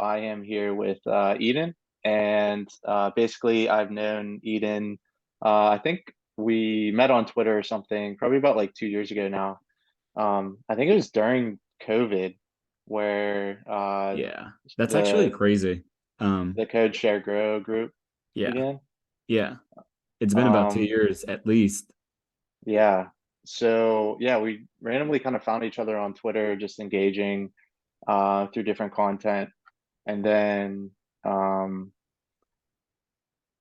I am here with Eden, and basically, I've known Eden. I think we met on Twitter or something, probably about like 2 years ago now. I think it was during COVID, where Yeah, that's actually the crazy. Um, the Code Share Grow group yeah, began. yeah. It's been about two Um, years at least. yeah, so yeah, we randomly kind of found each other on Twitter, just engaging through different content, and then. Um,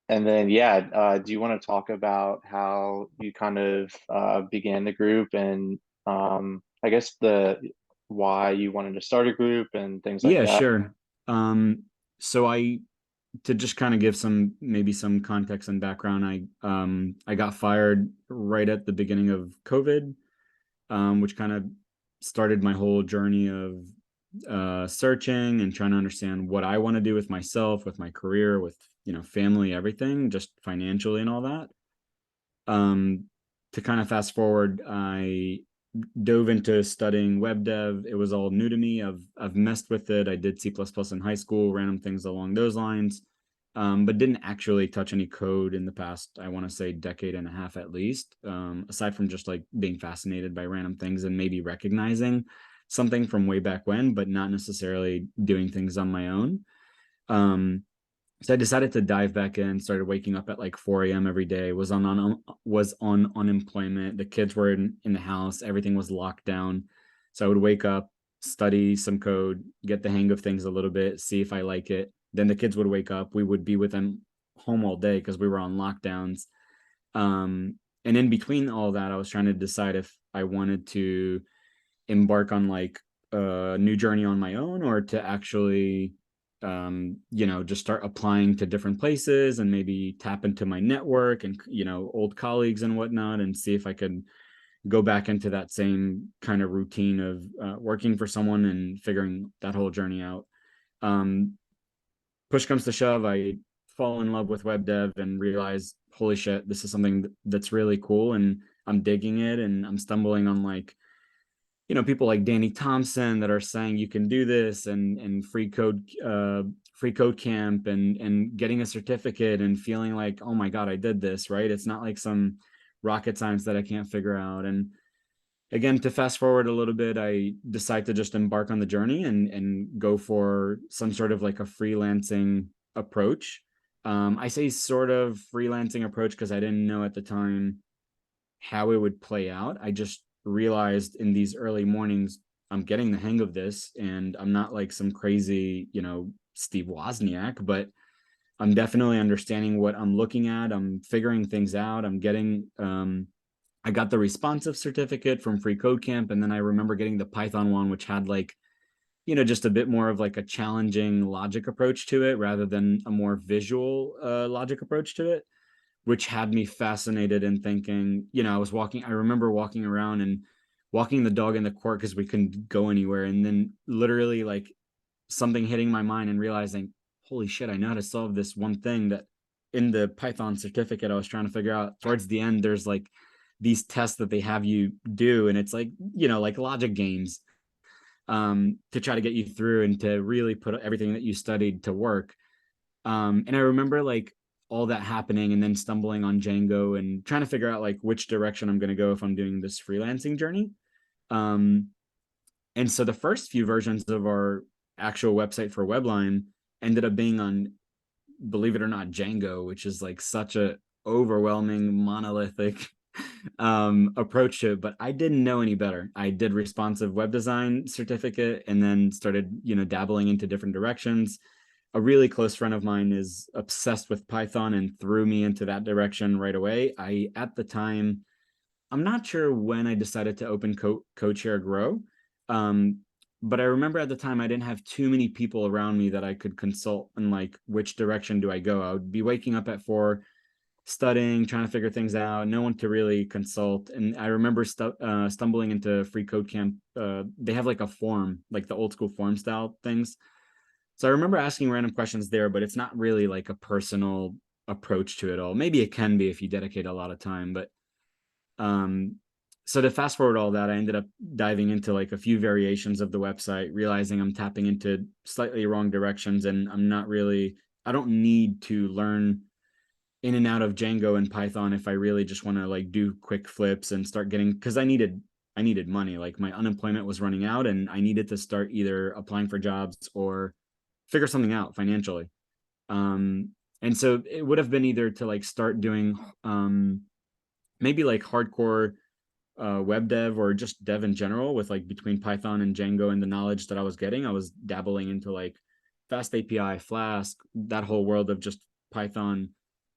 And then, yeah, do you want to talk about how you kind of began the group and I guess the why you wanted to start a group and things like Yeah, that? sure. Um, so I to just kind of give some context and background, I got fired right at the beginning of COVID, which kind of started my whole journey of searching and trying to understand what I want to do with myself, with my career, with family, everything, just financially and all that. Um, to kind of fast forward, I dove into studying web dev. It was all new to me. I've messed with it. I did C++ in high school, random things along those lines, but didn't actually touch any code in the past, I want to say, decade and a half at least. Aside from just like being fascinated by random things and maybe recognizing something from way back when, but not necessarily doing things on my own. Um, so I decided to dive back in, started waking up at like 4 a.m. every day, was on unemployment. The kids were in the house, everything was locked down. So I would wake up, study some code, get the hang of things a little bit, see if I like it. Then the kids would wake up. We would be with them home all day because we were on lockdowns. And in between all that, I was trying to decide if I wanted to embark on like a new journey on my own or to actually just start applying to different places and maybe tap into my network and old colleagues and whatnot and see if I could go back into that same kind of routine of working for someone and figuring that whole journey out. um, Push comes to shove, I fall in love with web dev and realize, holy shit, this is something that's really cool and I'm digging it, and I'm stumbling on like people like Danny Thompson that are saying you can do this, and free code camp, and getting a certificate and feeling like, oh my god, I did this, right? It's not like some rocket science that I can't figure out. And again, to fast forward a little bit, I decide to just embark on the journey and go for some sort of like a freelancing approach. I say sort of freelancing approach because I didn't know at the time how it would play out. I just realized in these early mornings, I'm getting the hang of this, and I'm not like some crazy, Steve Wozniak, but I'm definitely understanding what I'm looking at. I'm figuring things out. I got the responsive certificate from Free Code Camp, and then I remember getting the Python one, which had like, just a bit more of like a challenging logic approach to it rather than a more visual logic approach to it, which had me fascinated and thinking, I remember walking around and walking the dog in the court because we couldn't go anywhere. And then literally like something hitting my mind and realizing, holy shit, I know how to solve this one thing that in the Python certificate I was trying to figure out. Towards the end, there's like these tests that they have you do. And it's like, like logic games, to try to get you through and to really put everything that you studied to work. And I remember like all that happening and then stumbling on Django and trying to figure out like which direction I'm going to go if I'm doing this freelancing journey. Um, and so the first few versions of our actual website for Webline ended up being on, believe it or not, Django, which is like such a overwhelming monolithic approach to it. But I didn't know any better. I did responsive web design certificate and then started, dabbling into different directions. A really close friend of mine is obsessed with Python and threw me into that direction right away. At the time, I'm not sure when I decided to open CodeShare Grow. Um, but I remember at the time I didn't have too many people around me that I could consult and like, which direction do I go? I would be waking up at 4, studying, trying to figure things out, no one to really consult. And I remember stumbling into Free Code Camp. They have like a forum, like the old school forum style things. So I remember asking random questions there, but it's not really like a personal approach to it all. Maybe it can be if you dedicate a lot of time, but um so to fast forward all that, I ended up diving into like a few variations of the website, realizing I'm tapping into slightly wrong directions, and I don't need to learn in and out of Django and Python if I really just want to like do quick flips and start getting, because I needed money. Like my unemployment was running out and I needed to start either applying for jobs or figure something out financially. Um, and so it would have been either to like start doing maybe like hardcore web dev or just dev in general with like between Python and Django and the knowledge that I was getting. I was dabbling into like Fast API, Flask, that whole world of just Python.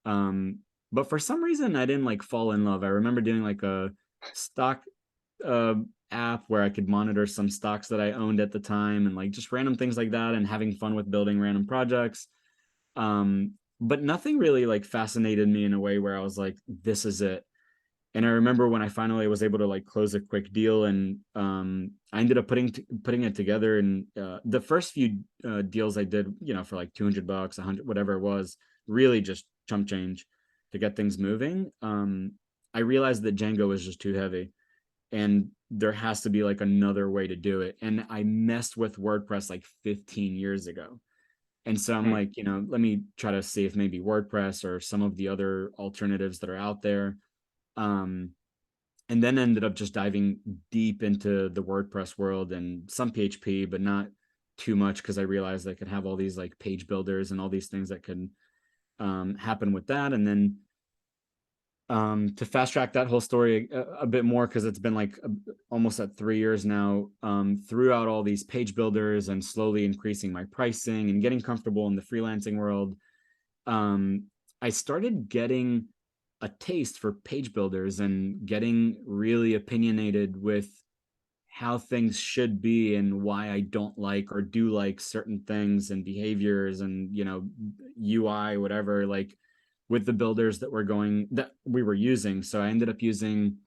Um, but for some reason, I didn't like fall in love. I remember doing like a stock uh, app where I could monitor some stocks that I owned at the time and like just random things like that and having fun with building random projects. But nothing really like fascinated me in a way where I was like, this is it. And I remember when I finally was able to like close a quick deal, and I ended up putting it together. And the first few deals I did, you know, for like $200, 100, whatever it was, really just chump change to get things moving. I realized that Django was just too heavy, and there has to be like another way to do it. And I messed with WordPress like 15 years ago. And so I'm Hmm. like, you know, let me try to see if maybe WordPress or some of the other alternatives that are out there. Um, and then ended up just diving deep into the WordPress world and some PHP, but not too much because I realized I could have all these like page builders and all these things that could happen with that. And then to fast track that whole story a bit more, because it's been like almost at 3 years now, throughout all these page builders and slowly increasing my pricing and getting comfortable in the freelancing world, um, I started getting a taste for page builders and getting really opinionated with how things should be and why I don't like or do like certain things and behaviors and, you know, UI, whatever, like with the builders that we were using. So I ended up using,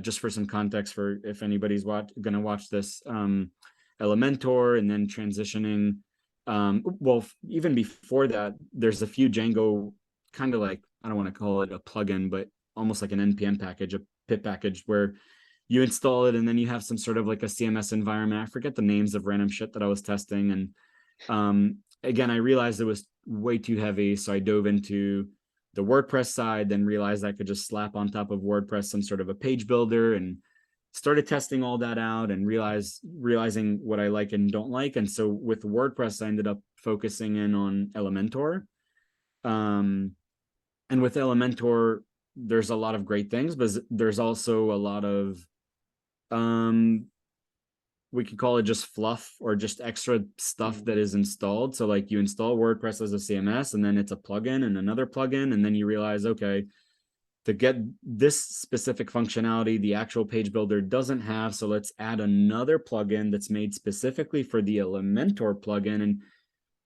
just for some context for if anybody's gonna watch this, Elementor, and then transitioning. Well, even before that, there's a few Django kind of like, I don't want to call it a plugin, but almost like an npm package, a pip package, where you install it and then you have some sort of like a CMS environment. I forget the names of random shit that I was testing. And again, I realized it was way too heavy. So I dove into the WordPress side, then realized I could just slap on top of WordPress some sort of a page builder, and started testing all that out and realizing what I like and don't like. And so with WordPress, I ended up focusing in on Elementor. Um, and with Elementor, there's a lot of great things, but there's also a lot of um we could call it just fluff or just extra stuff Hmm. that is installed. So like you install WordPress as a CMS, and then it's a plugin and another plugin, and then you realize, okay, to get this specific functionality, the actual page builder doesn't have. So let's add another plugin that's made specifically for the Elementor plugin. And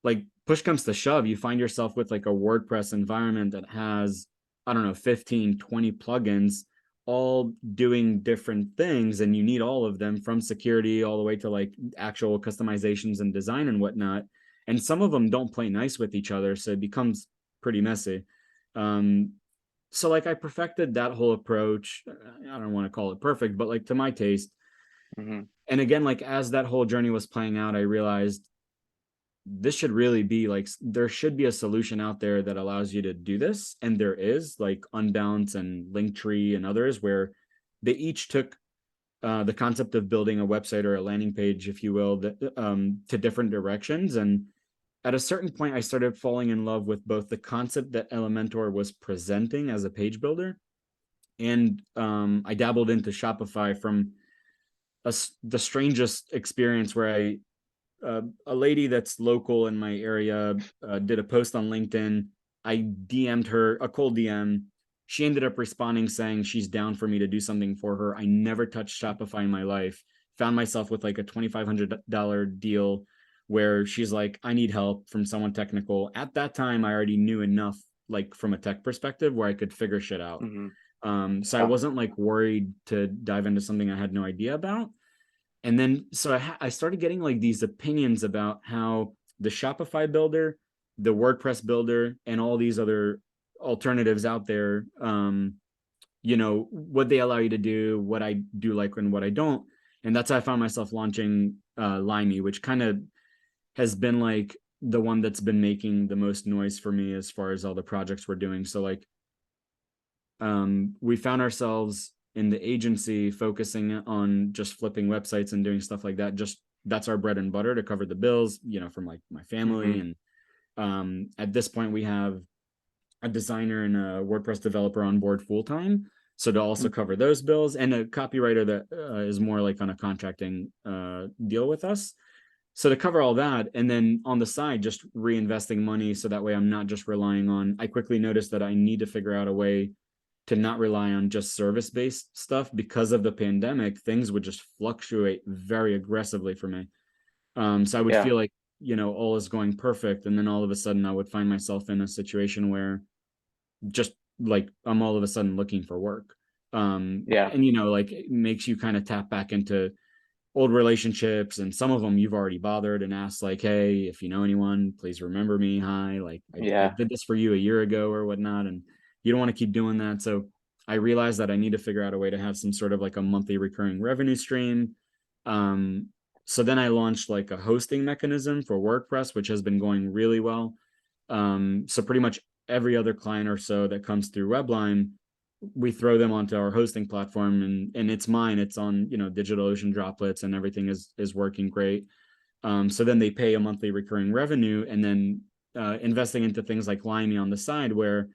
like push comes to shove, you find yourself with like a WordPress environment that has, I don't know, 15, 20 plugins all doing different things. And you need all of them, from security all the way to like actual customizations and design and whatnot. And some of them don't play nice with each other. So it becomes pretty messy. Um, so like I perfected that whole approach. I don't want to call it perfect, but like to my taste. Hmm. And again, like as that whole journey was playing out, I realized this should really be like, there should be a solution out there that allows you to do this. And there is, like Unbounce and Linktree and others, where they each took the concept of building a website or a landing page, if you will, to different directions. And at a certain point, I started falling in love with both the concept that Elementor was presenting as a page builder, and I dabbled into Shopify from the strangest experience where a lady that's local in my area did a post on LinkedIn. I DM'd her a cold DM. She ended up responding saying she's down for me to do something for her. I never touched Shopify in my life. Found myself with like a $2,500 deal where she's like, I need help from someone technical. At that time, I already knew enough, like from a tech perspective, where I could figure shit out. Hmm. So I Yeah. wasn't like worried to dive into something I had no idea about. And then so I started getting like these opinions about how the Shopify builder, the WordPress builder, and all these other alternatives out there what they allow you to do, what I do like and what I don't. And that's how I found myself launching Limey, which kind of has been like the one that's been making the most noise for me as far as all the projects we're doing. So like we found ourselves in the agency focusing on just flipping websites and doing stuff like that. Just that's our bread and butter to cover the bills, from like my family. Hmm. And at this point, we have a designer and a WordPress developer on board full time. So to also cover those bills, and a copywriter that is more like on a contracting deal with us. So to cover all that, and then on the side, just reinvesting money so that way I'm not just relying on. I quickly noticed that I need to figure out a way to not rely on just service based stuff because of the pandemic. Things would just fluctuate very aggressively for me. So I would Yeah. feel like, all is going perfect. And then all of a sudden I would find myself in a situation where just like I'm all of a sudden looking for work. Yeah. And, like it makes you kind of tap back into old relationships, and some of them you've already bothered and asked like, hey, if you know anyone, please remember me. Hi, like I Yeah. did this for you a year ago or whatnot, and you don't want to keep doing that. So I realized that I need to figure out a way to have some sort of like a monthly recurring revenue stream. um so then I launched like a hosting mechanism for WordPress, which has been going really well. So pretty much every other client or so that comes through Webline, we throw them onto our hosting platform, and it's mine. It's on, DigitalOcean droplets, and everything is working great. So then they pay a monthly recurring revenue, and then investing into things like Limey on the side, where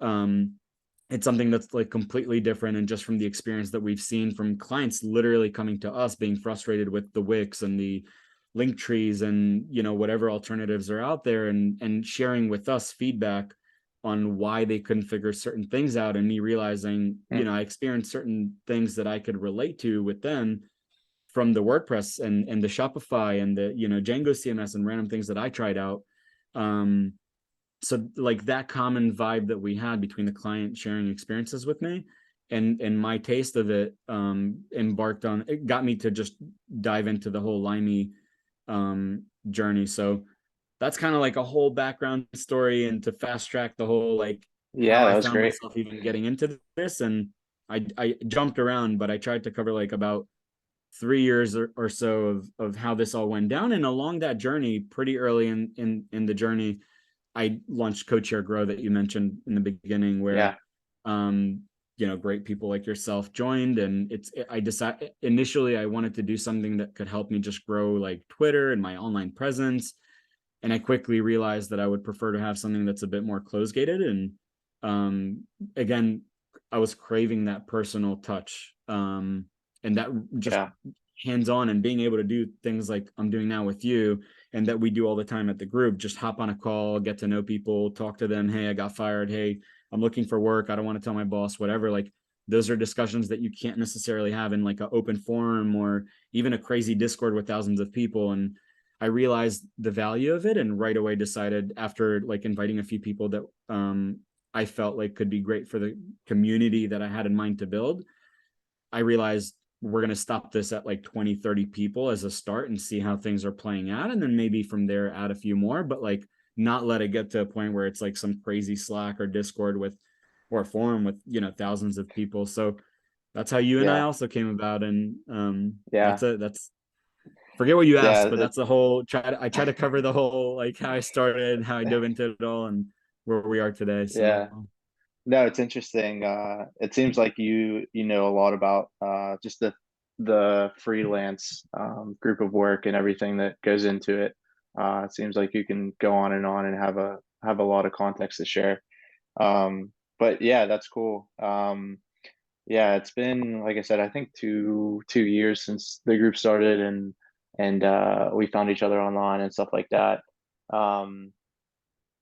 um, it's something that's like completely different. And just from the experience that we've seen from clients literally coming to us being frustrated with the Wix and the link trees and whatever alternatives are out there, and sharing with us feedback on why they couldn't figure certain things out, and me realizing I experienced certain things that I could relate to with them from the WordPress and the Shopify and the Django CMS and random things that I tried out. um so like that common vibe that we had between the client sharing experiences with me and my taste of it, embarked on it, got me to just dive into the whole Limey journey. So that's kind of like a whole background story, and to fast track the whole like how Yeah, I that was found great. myself even getting into this. And I jumped around, but I tried to cover like about 3 years or so of how this all went down. And along that journey, pretty early in the journey, I launched Co-Chair Grow that you mentioned in the beginning, where Yeah. great people like yourself joined. And I decided initially I wanted to do something that could help me just grow like Twitter and my online presence. And I quickly realized that I would prefer to have something that's a bit more close gated. And again, I was craving that personal touch, and that just Yeah. hands on, and being able to do things like I'm doing now with you, and that we do all the time at the group. Just hop on a call, get to know people, talk to them. Hey, I got fired. Hey, I'm looking for work. I don't want to tell my boss, whatever. Like those are discussions that you can't necessarily have in like an open forum or even a crazy Discord with thousands of people. And I realized the value of it, and right away decided, after like inviting a few people that I felt like could be great for the community that I had in mind to build. I realized we're going to stop this at like 20, 30 people as a start and see how things are playing out. And then maybe from there add a few more, but like not let it get to a point where it's like some crazy Slack or Discord with, or a forum with, thousands of people. So that's how you and I Yeah. also came about. And Yeah. that's forget what you asked, Yeah. but that's the whole I try to cover the whole like how I started, how I dove into it all, and where we are today. So Yeah. No, it's interesting. It seems like you know a lot about just the freelance group of work and everything that goes into it. It seems like you can go on and have a lot of context to share. But yeah, that's cool. Yeah, it's been like I said, I think two years since the group started, and we found each other online and stuff like that. Um,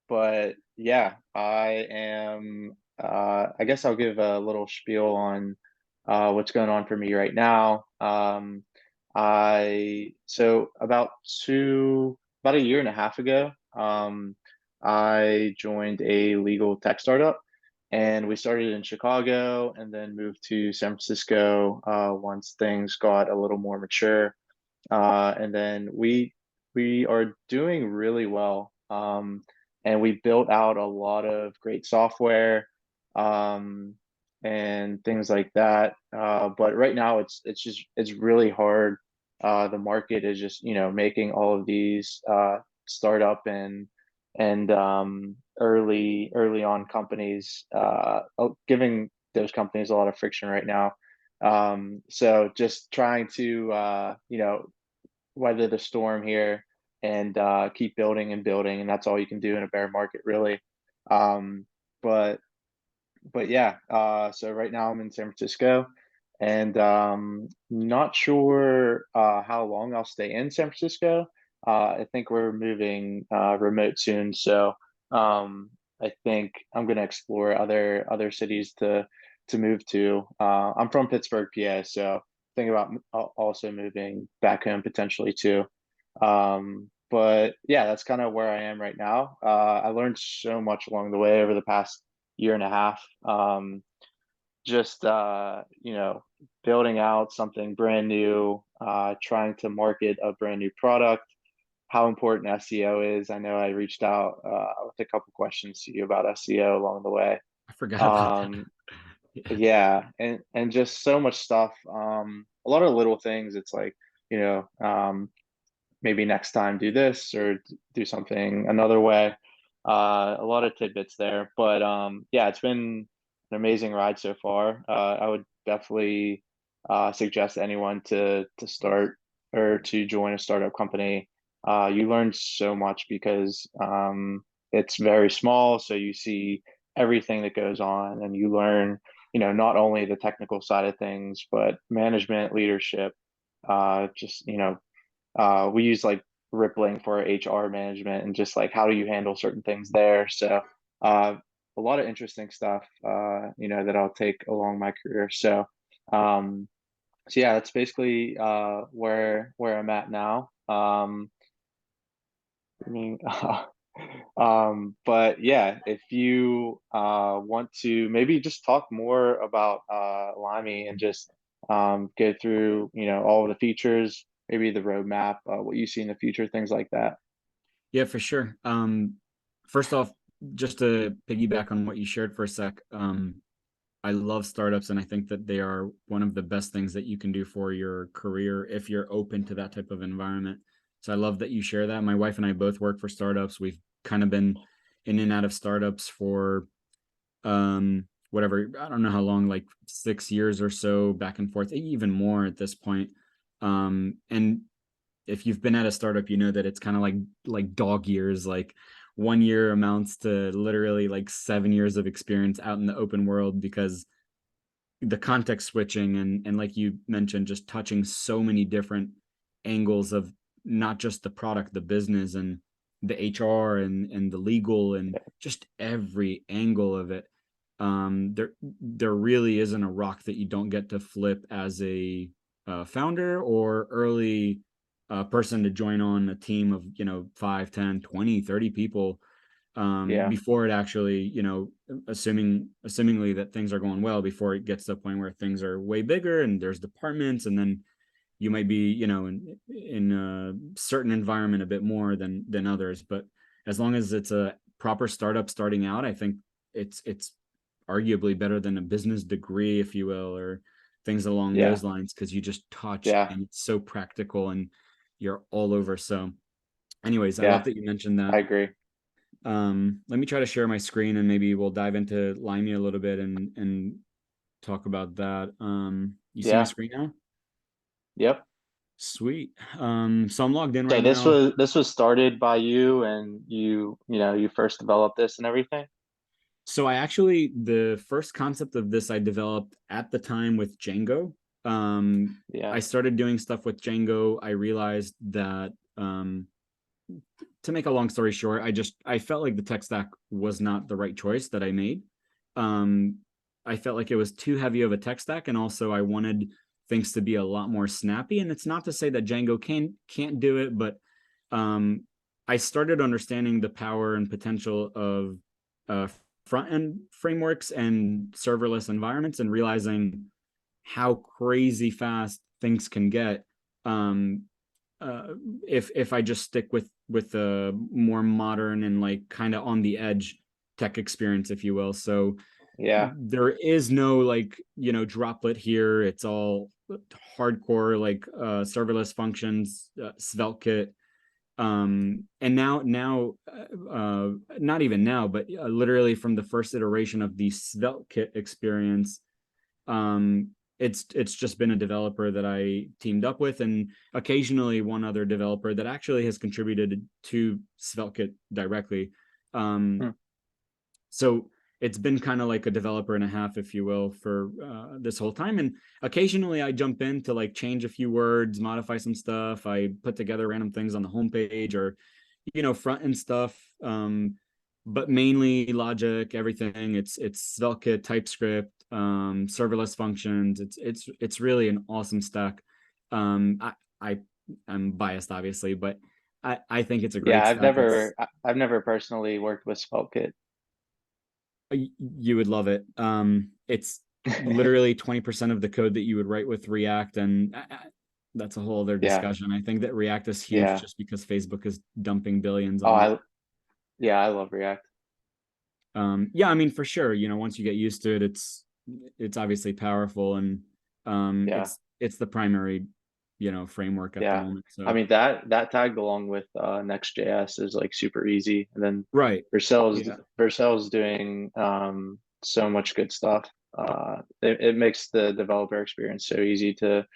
but yeah, I am. I guess I'll give a little spiel on what's going on for me right now. I so about a year and a half ago, I joined a legal tech startup, and we started in Chicago and then moved to San Francisco once things got a little more mature. And then we are doing really well. And we built out a lot of great software. Um, and things like that. But right now it's really hard. The market is just, making all of these startup and early on companies, giving those companies a lot of friction right now. So just trying to weather the storm here and keep building and building, and that's all you can do in a bear market, really. Um, but but yeah, so right now I'm in San Francisco, and not sure how long I'll stay in San Francisco. I think we're moving remote soon, so I think I'm gonna explore other cities to move to. I'm from Pittsburgh, PA, so think about also moving back home potentially too. But yeah, that's kind of where I am right now. I learned so much along the way over the past year and a half. Just building out something brand new, trying to market a brand new product, how important SEO is. I know I reached out with a couple questions to you about SEO along the way. I forgot about that. Um, Yeah, yeah, and just so much stuff. A lot of little things. It's like, you know, maybe next time do this or do something another way. A lot of tidbits there, but yeah, it's been an amazing ride so far. I would definitely suggest anyone to start or to join a startup company. You learn so much because it's very small, so you see everything that goes on, and you learn, not only the technical side of things, but management, leadership, just we use like Rippling for HR management and just like how do you handle certain things there. So uh, a lot of interesting stuff, that I'll take along my career. So yeah, that's basically where I'm at now. I mean, but yeah, if you want to maybe just talk more about Limey and just go through, all of the features, maybe the roadmap, what you see in the future, things like that. yeah, for sure. First off, just to piggyback on what you shared for a sec, I love startups, and I think that they are one of the best things that you can do for your career if you're open to that type of environment. So I love that you share that. My wife and I both work for startups. We've kind of been in and out of startups for whatever, I don't know how long, like 6 years or so, back and forth, even more at this point. And if you've been at a startup, you know that it's kind of like dog years. Like 1 year amounts to literally like 7 years of experience out in the open world, because the context switching and like you mentioned, just touching so many different angles of not just the product, the business, and the HR and the legal, and just every angle of it. There really isn't a rock that you don't get to flip as a founder or early person to join on a team of 5, 10, 20, 30 people, Yeah, before it actually, assumingly that things are going well, before it gets to the point where things are way bigger and there's departments, and then you might be, in a certain environment a bit more than others. But as long as it's a proper startup starting out, I think it's arguably better than a business degree, if you will, or things along yeah, those lines, because you just touch yeah, and it's so practical and you're all over. So anyways, I love yeah. that you mentioned that. I agree. Let me try to share my screen, and maybe we'll dive into Limey a little bit and talk about that. You see my Yeah, screen now? yep. Sweet. So I'm logged in So right this now. was this was started by you, and you first developed this and everything. So I actually, the first concept of this I developed at the time with Django. Yeah, I started doing stuff with Django. I realized that, to make a long story short, I felt like the tech stack was not the right choice that I made. Um, I felt like it was too heavy of a tech stack, and also I wanted things to be a lot more snappy. And it's not to say that Django can't do it, but um, I started understanding the power and potential of uh, front end frameworks and serverless environments, and realizing how crazy fast things can get. Um, uh, if I just stick with a more modern and like kind of on the edge tech experience, if you will. So Yeah. there is no like, droplet here. It's all hardcore like serverless functions, SvelteKit. And now not even now, but literally from the first iteration of the SvelteKit experience, it's just been a developer that I teamed up with, and occasionally one other developer that actually has contributed to SvelteKit directly. Hmm. So it's been kind of like a developer and a half, if you will, for this whole time. And occasionally I jump in to like change a few words, modify some stuff. I put together random things on the homepage, or front end stuff. But mainly logic, everything. It's SvelteKit, TypeScript, serverless functions. It's really an awesome stack. I I'm biased, obviously, but I think it's a Yeah, great stack. I've never personally worked with SvelteKit. You would love it. It's literally 20% of the code that you would write with React, and that's a whole other Yeah, discussion. I think that React is huge yeah. just because Facebook is dumping billions Oh, on it. yeah, I love React. Yeah, I mean, for sure, once you get used to it, it's obviously powerful, and Yeah, it's the primary, framework at the yeah. moment. I So mean that tagged along with Next.js is like super easy, and then right, Vercel's yeah, Vercel's doing so much good stuff. It makes the developer experience so easy to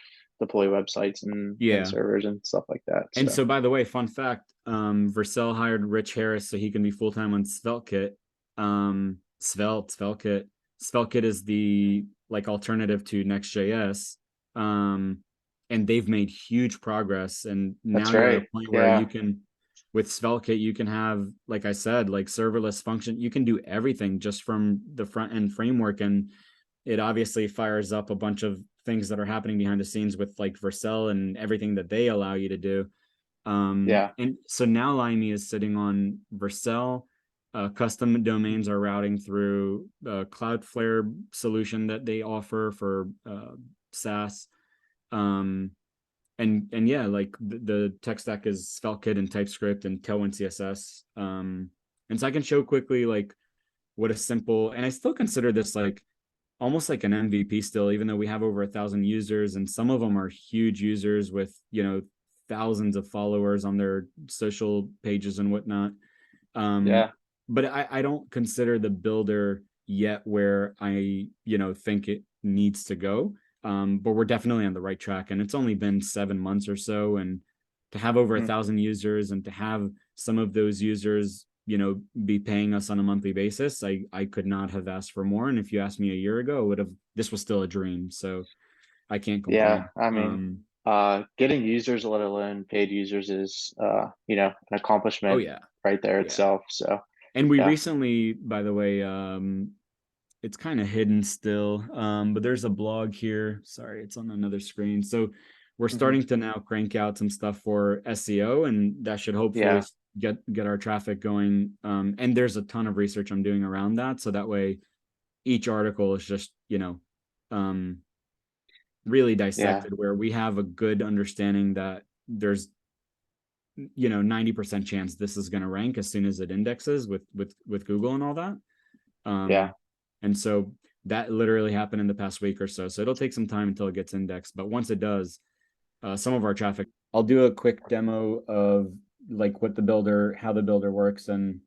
deploy websites and yeah. servers and stuff like that. And So so, by the way, fun fact: Vercel hired Rich Harris so he can be full time on SvelteKit. SvelteKit. SvelteKit is the like alternative to Next.js, and they've made huge progress. And now that's you're at a right. point where Yeah, you can, with SvelteKit, you can have, like I said, like serverless function. You can do everything just from the front end framework, and it obviously fires up a bunch of things that are happening behind the scenes with like Vercel and everything that they allow you to do. yeah, And so now Limey is sitting on Vercel. Custom domains are routing through a Cloudflare solution that they offer for SaaS. Um, and yeah, like the tech stack is SvelteKit and TypeScript and Tailwind CSS. And so I can show quickly like what a simple, and I still consider this like almost like an MVP still, even though we have over 1,000 users, and some of them are huge users with thousands of followers on their social pages and whatnot. Um, yeah, but I don't consider the builder yet where I think it needs to go. But we're definitely on the right track, and it's only been 7 months or so, and to have over a mm, thousand users and to have some of those users be paying us on a monthly basis, I could not have asked for more. And if you asked me a year ago, it would have this was still a dream. So I can't yeah. complain. I mean, getting users, let alone paid users, is an Oh accomplishment yeah, right there yeah. itself. So And we yeah. recently, by the way, it's kind of hidden still, but there's a blog here. Sorry, it's on another screen. So we're Hmm. starting to now crank out some stuff for SEO, and that should hopefully Yeah, get our traffic going. And there's a ton of research I'm doing around that, so that way each article is just um, really yeah, dissected, where we have a good understanding that there's 90% chance this is going to rank as soon as it indexes with Google and all that. yeah. Um, and so that literally happened in the past week or so. So it'll take some time until it gets indexed. But once it does, some of our traffic, I'll do a quick demo of like how the builder works, and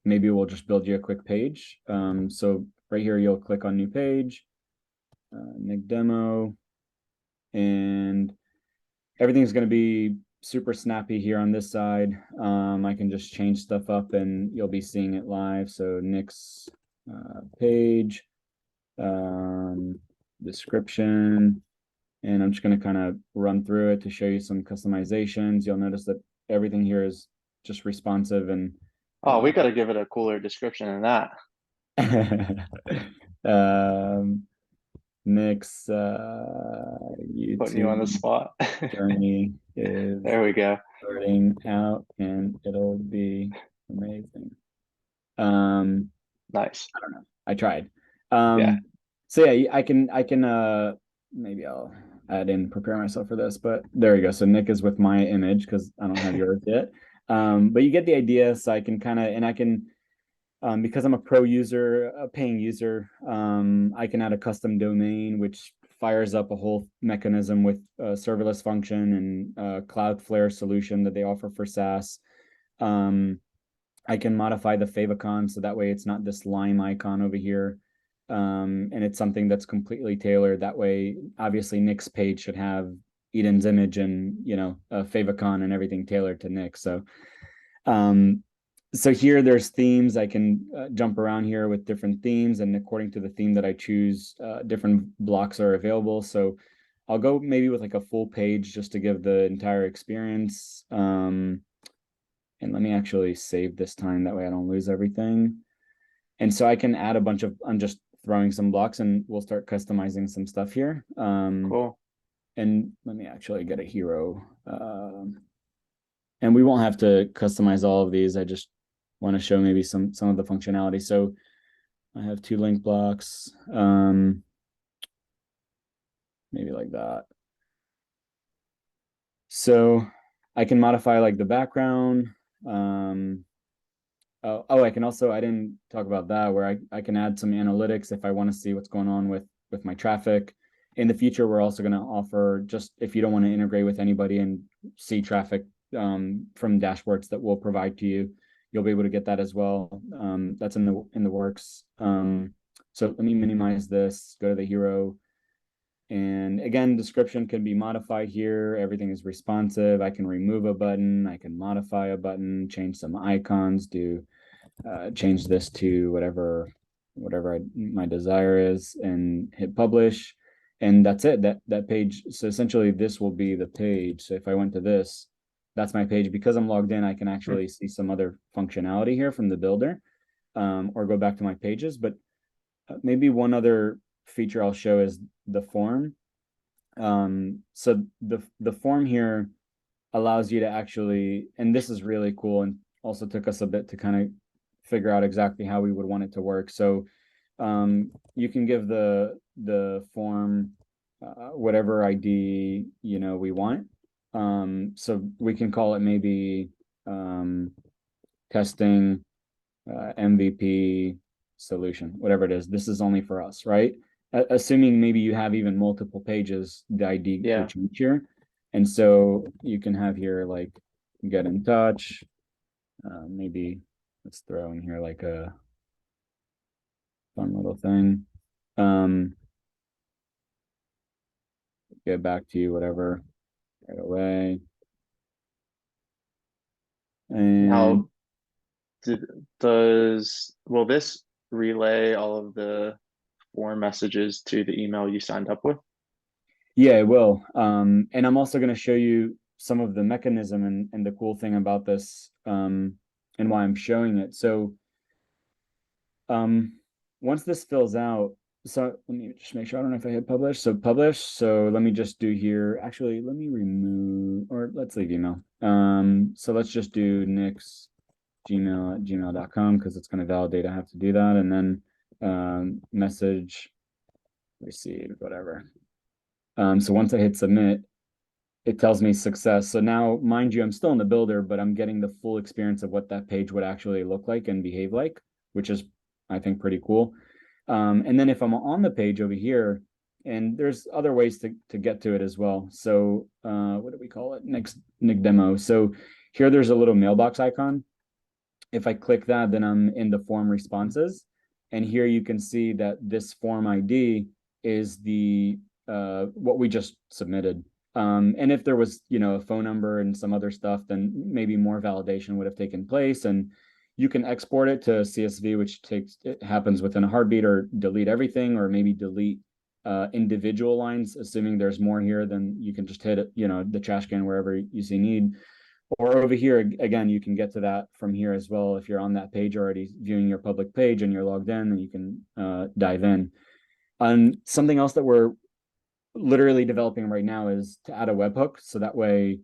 maybe we'll just build you a quick page. So right here, you'll click on new page, Nick demo, and everything's going to be super snappy here on this side. I can just change stuff up and you'll be seeing it live. So Nick's page, description, and I'm just going to kind of run through it to show you some customizations. You'll notice that everything here is just responsive and Oh, we got to give it a cooler description than that. um, Nick's Putting you on the YouTube spot. journey is There we go. starting out and it'll be amazing. Um, Nice. I don't know. I tried. Yeah. So yeah, I can maybe I'll add in prepare myself for this, but there you go. So Nick is with my image because I don't have yours yet. But you get the idea. So I can kind of and I can Because I'm a pro user, a paying user, I can add a custom domain, which fires up a whole mechanism with a serverless function and a Cloudflare solution that they offer for SaaS. I can modify the favicon so that way it's not this lime icon over here. And it's something that's completely tailored. That way, obviously, Nick's page should have Edan's image and, a favicon and everything tailored to Nick. Um, so here there's themes. I can jump around here with different themes, and according to the theme that I choose, different blocks are available. So I'll go maybe with like a full page just to give the entire experience. And let me actually save this time. That way I don't lose everything. And so I can add a bunch of, I'm just throwing some blocks and we'll start customizing some stuff here. Cool. And let me actually get a hero. And we won't have to customize all of these. I just want to show maybe some of the functionality. So I have 2 link blocks, maybe like that. So I can modify like the background. I can also, I didn't talk about that, where I can add some analytics if I want to see what's going on with my traffic. In the future, we're also going to offer, just if you don't want to integrate with anybody and see traffic from dashboards that we'll provide to you, you'll be able to get that as well. That's in the works. So let me minimize this, go to the hero. And again, description can be modified here. Everything is responsive. I can remove a button. I can modify a button, change some icons, change this to whatever my desire is, and hit publish. And that's it. That page. So essentially, this will be the page. So if I went to this, that's my page. Because I'm logged in, I can actually see some other functionality here from the builder, or go back to my pages. But maybe one other feature I'll show is the form. So the form here allows you to actually, and this is really cool, and also took us a bit to kind of figure out exactly how we would want it to work. So you can give the form whatever ID we want. So we can call it maybe testing MVP solution, whatever it is. This is only for us, right? Assuming maybe you have even multiple pages, the ID Yeah. will change here. And so you can have here like get in touch. Maybe let's throw in here like a fun little thing. Get back to you, whatever, right away. And Now, will this relay all of the form messages to the email you signed up with? yeah, it will. And I'm also going to show you some of the mechanism and the cool thing about this, and why I'm showing it. So once this fills out, so let me just make sure, I don't know if I hit publish. So publish. So let me just do here. Actually, let me remove, or let's leave email. So let's just do Nick's Gmail at gmail.com, because it's going to validate. I have to do that. And then message received, whatever. So once I hit submit, it tells me success. So now, mind you, I'm still in the builder, but I'm getting the full experience of what that page would actually look like and behave like, which is, I think, pretty cool. And then if I'm on the page over here, and there's other ways to get to it as well. So what do we call it? Nick demo. So here there's a little mailbox icon. If I click that, then I'm in the form responses. And here you can see that this form ID is the what we just submitted. And if there was, a phone number and some other stuff, then maybe more validation would have taken place. And you can export it to CSV, which it happens within a heartbeat, or delete everything, or maybe delete individual lines. Assuming there's more here, then you can just hit it, the trash can wherever you see need. Or over here, again, you can get to that from here as well. If you're on that page already viewing your public page and you're logged in, then you can dive in. And something else that we're literally developing right now is to add a webhook. So that way,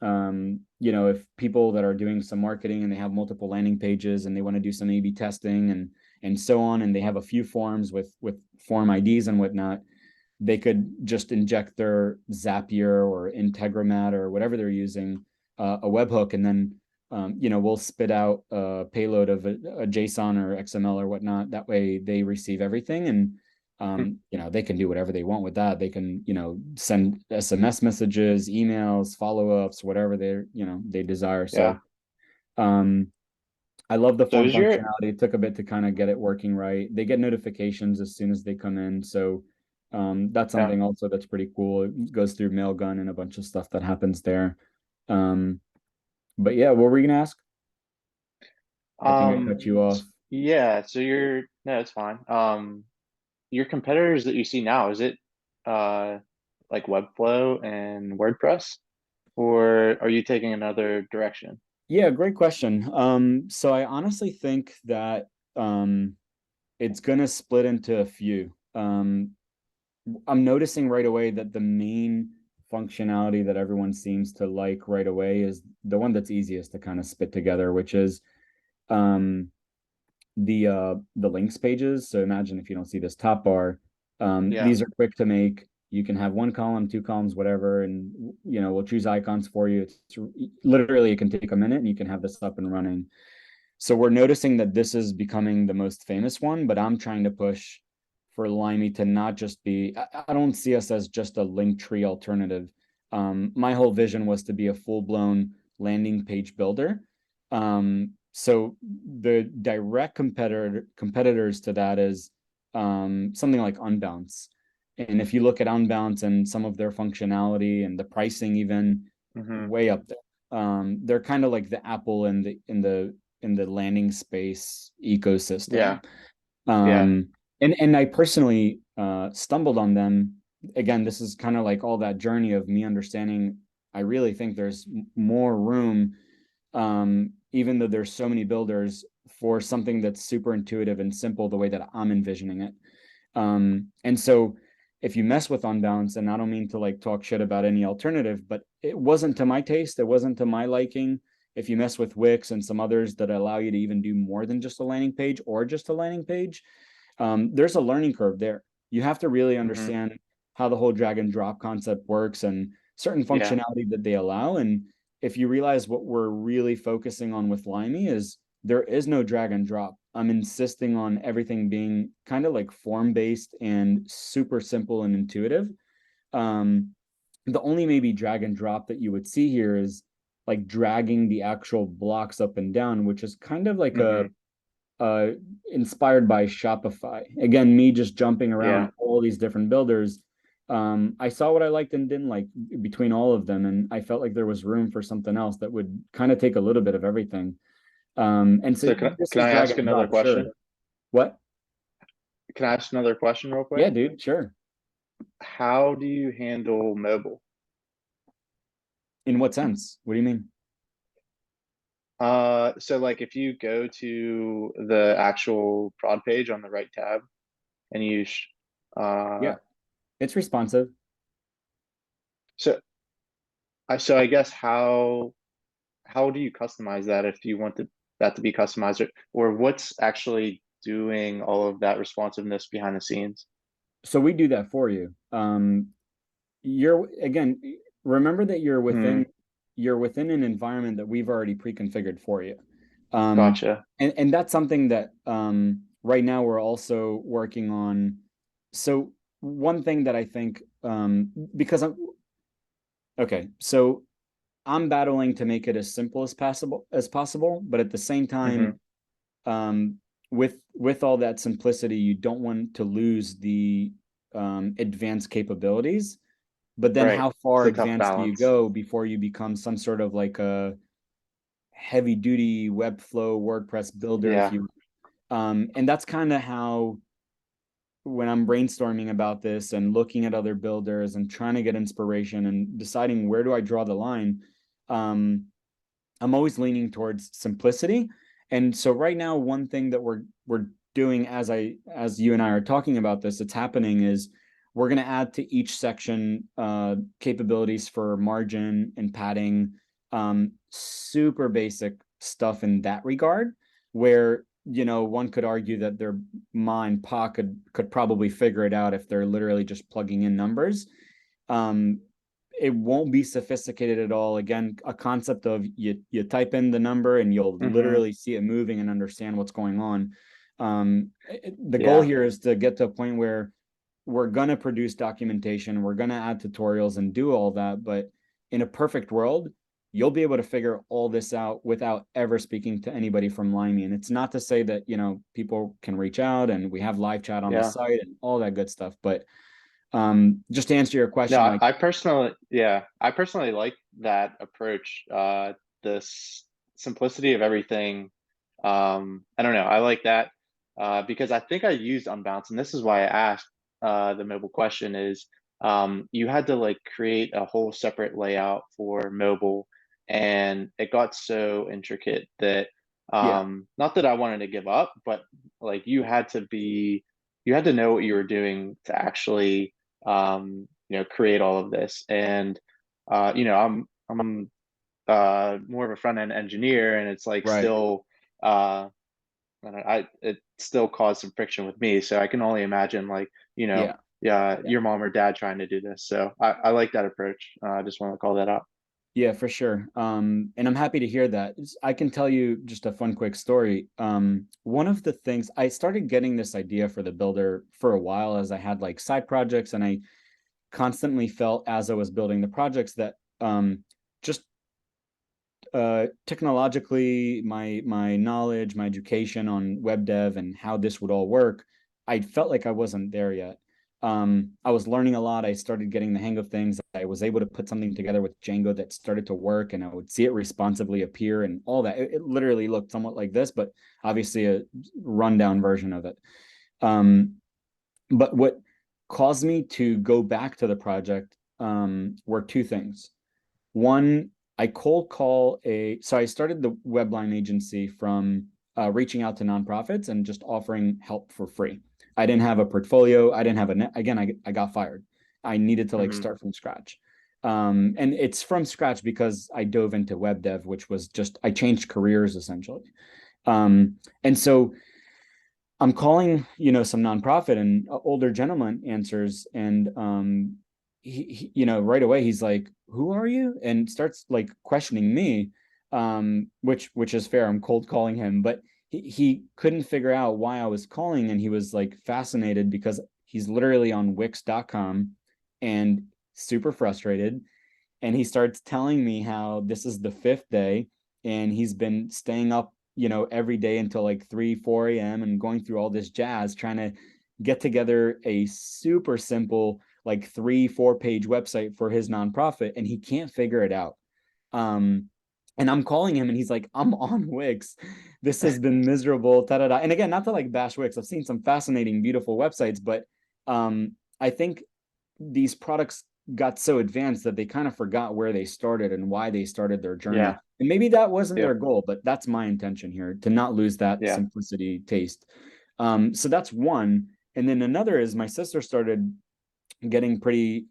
if people that are doing some marketing and they have multiple landing pages and they want to do some A/B testing and so on, and they have a few forms with form IDs and whatnot, they could just inject their Zapier or Integromat or whatever they're using, a webhook, and then we'll spit out a payload of a JSON or XML or whatnot. That way they receive everything, and they can do whatever they want with that. They can, send SMS messages, emails, follow-ups, whatever they desire. Yeah. So um, I love the So form is your functionality. It took a bit to kind of get it working right. They get notifications as soon as they come in. So that's yeah. something also that's pretty cool. It goes through Mailgun and a bunch of stuff that happens there. Um, but yeah, what were you gonna ask? I think I cut you off. Yeah, so no, it's fine. Your competitors that you see now, is it uh like Webflow and WordPress, or are you taking another direction? Yeah, great question. So I honestly think that it's gonna split into a few. I'm noticing right away that the main functionality that everyone seems to like right away is the one that's easiest to kind of spit together, which is um, the links pages. So imagine if you don't see this top bar, Yeah. these are quick to make. You can have one column, two columns, whatever, and we'll choose icons for you. It's literally, it can take a minute and you can have this up and running. So we're noticing that this is becoming the most famous one, but I'm trying to push for Limey to not just be, I don't see us as just a link tree alternative. My whole vision was to be a full-blown landing page builder. So the direct competitors to that is something like Unbounce. And if you look at Unbounce and some of their functionality and the pricing, even Hmm. way up there, they're kind of like the Apple in the landing space ecosystem. Yeah. Yeah. Um, and I personally stumbled on them. Again, this is kind of like all that journey of me understanding. I really think there's more room, even though there's so many builders, for something that's super intuitive and simple the way that I'm envisioning it. And so if you mess with Unbounce, and I don't mean to like talk shit about any alternative, but it wasn't to my taste, it wasn't to my liking. If you mess with Wix and some others that allow you to even do more than just a landing page or just a landing page, there's a learning curve there. You have to really Hmm. understand how the whole drag and drop concept works and certain Yeah. functionality that they allow. And if you realize what we're really focusing on with Limey is there is no drag and drop. I'm insisting on everything being kind of like form based and super simple and intuitive. Um, the only maybe drag and drop that you would see here is like dragging the actual blocks up and down, which is kind of like a Hmm. uh, inspired by Shopify. Again, me just jumping around Yeah. all these different builders. I saw what I liked and didn't like between all of them, and I felt like there was room for something else that would kind of take a little bit of everything. And so So this can is I drag ask and another drop, sure. question? What? Can I ask another question real quick? Yeah, dude, sure. How do you handle mobile? In what sense? What do you mean? So like if you go to the actual prod page on the right tab and uh, Yeah, it's responsive. so I guess how do you customize that if you want that to be customized, or what's actually doing all of that responsiveness behind the scenes? So we do that for you. You're again, remember that Hmm. you're within an environment that we've already pre-configured for you. Um, Gotcha. and that's something that right now we're also working on. So one thing that I think because I'm okay, so I'm battling to make it as simple as possible, but at the same Hmm. time, um, with all that simplicity, you don't want to lose the advanced capabilities. But then Right. how It's far a tough advanced do you balance. go before you become some sort of like a heavy duty Webflow WordPress builder, if Yeah. you and that's kind of how when I'm brainstorming about this and looking at other builders and trying to get inspiration and deciding where do I draw the line, um, I'm always leaning towards simplicity. And so right now, one thing that we're doing as you and I are talking about this, it's happening is we're going to add to each section capabilities for margin and padding, super basic stuff in that regard, where one could argue that their mind pa could probably figure it out if they're literally just plugging in numbers. Um, it won't be sophisticated at all. Again, a concept of you type in the number and you'll Hmm. literally see it moving and understand what's going on. The goal Yeah. here is to get to a point where we're going to produce documentation, we're going to add tutorials and do all that. But in a perfect world, you'll be able to figure all this out without ever speaking to anybody from Limey. And it's not to say that, people can reach out and we have live chat on the Yeah. site and all that good stuff. But just to answer your No, question, like, I personally like that approach. This simplicity of everything. I don't know. I like that because I think I used Unbounce, and this is why I asked the mobile question is you had to like create a whole separate layout for mobile, and it got so intricate that yeah, not that I wanted to give up, but like you had to know what you were doing to actually create all of this. And I'm more of a front end engineer, and it's like right. still uh, it still caused some friction with me. So I can only imagine like Yeah. yeah, Yeah. your mom or dad trying to do this. So I like that approach. I just want to call that out. Yeah, for sure. And I'm happy to hear that. I can tell you just a fun, quick story. One of the things I started getting this idea for the builder for a while as I had like side projects, and I constantly felt as I was building the projects that just technologically, my knowledge, my education on web dev and how this would all work, I felt like I wasn't there yet. I was learning a lot. I started getting the hang of things. I was able to put something together with Django that started to work, and I would see it responsively appear and all that. It literally looked somewhat like this, but obviously a rundown version of it. Um, but what caused me to go back to the project were two things. One, I cold call so I started the Webline agency from reaching out to nonprofits and just offering help for free. I didn't have a portfolio. I didn't have again, I got fired. I needed to like Hmm. start from scratch. And it's from scratch because I dove into web dev, which was just, I changed careers essentially. And so I'm calling, some nonprofit, and an older gentleman answers, and right away he's like, "Who are you?" and starts like questioning me, which is fair. I'm cold calling him, but he couldn't figure out why I was calling, and he was like fascinated because he's literally on Wix.com and super frustrated, and he starts telling me how this is the fifth day and he's been staying up, every day until like 3 4 a.m. and going through all this jazz trying to get together a super simple like 3 4 page website for his nonprofit, and he can't figure it out. Um and I'm calling him and he's like, I'm on Wix, this has been miserable, da, da, da. And again, not to like bash Wix, I've seen some fascinating beautiful websites, but I think these products got so advanced that they kind of forgot where they started and why they started their Yeah. journey. And maybe that wasn't their Yep. goal, but that's my intention here, to not lose that Yeah. simplicity taste. So that's one. And then another is my sister started getting pretty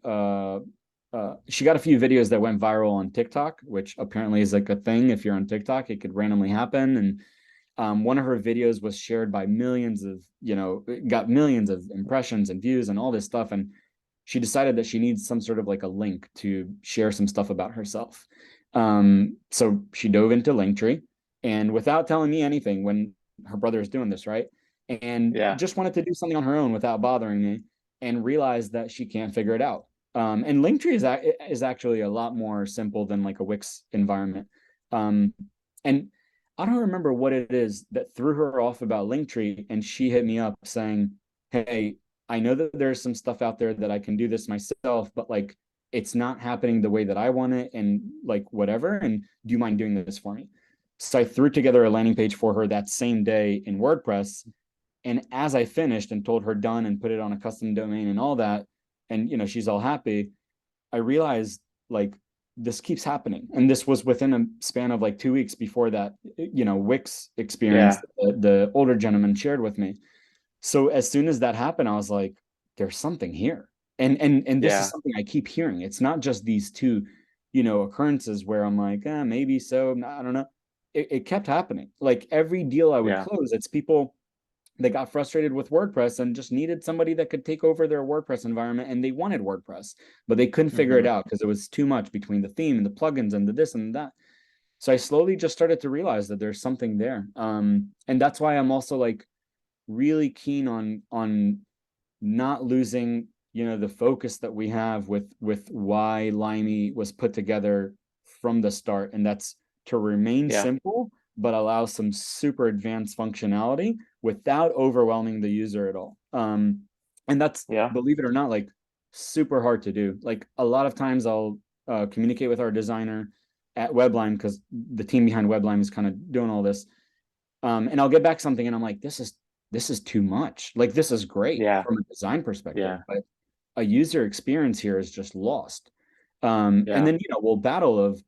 she got a few videos that went viral on TikTok, which apparently is like a thing. If you're on TikTok, it could randomly happen. And one of her videos was shared by millions of, got millions of impressions and views and all this stuff. And she decided that she needs some sort of like a link to share some stuff about herself. So she dove into Linktree, and without telling me anything, when her brother is doing this, right? And Yeah. just wanted to do something on her own without bothering me, and realized that she can't figure it out. And Linktree is actually a lot more simple than like a Wix environment. Um, and I don't remember what it is that threw her off about Linktree, and she hit me up saying, "Hey, I know that there's some stuff out there that I can do this myself, but like it's not happening the way that I want it, and like whatever. And do you mind doing this for me?" So I threw together a landing page for her that same day in WordPress. And as I finished and told her done and put it on a custom domain and all that, and she's all happy, I realized like this keeps happening. And this was within a span of like 2 weeks before that, Wix experience Yeah. that the older gentleman shared with me. So as soon as that happened, I was like, there's something here. And this is Yeah. something I keep hearing. It's not just these two, occurrences where I'm like, maybe so, I don't know. It kept happening. Like every deal I would Yeah. close, it's people they got frustrated with WordPress and just needed somebody that could take over their WordPress environment, and they wanted WordPress, but they couldn't figure it Mm-hmm. out because it was too much between the theme and the plugins and the this and that. So I slowly just started to realize that there's something there. And that's why I'm also like really keen on not losing, the focus that we have with why Limey was put together from the start, and that's to remain Yeah. simple but allow some super advanced functionality without overwhelming the user at all. And that's, Yeah. believe it or not, like super hard to do. Like a lot of times I'll communicate with our designer at Webline, because the team behind Webline is kind of doing all this. And I'll get back something and I'm like, this is too much. Like this is great Yeah. from a design perspective, Yeah. but a user experience here is just lost. And Yeah. then we'll battle of,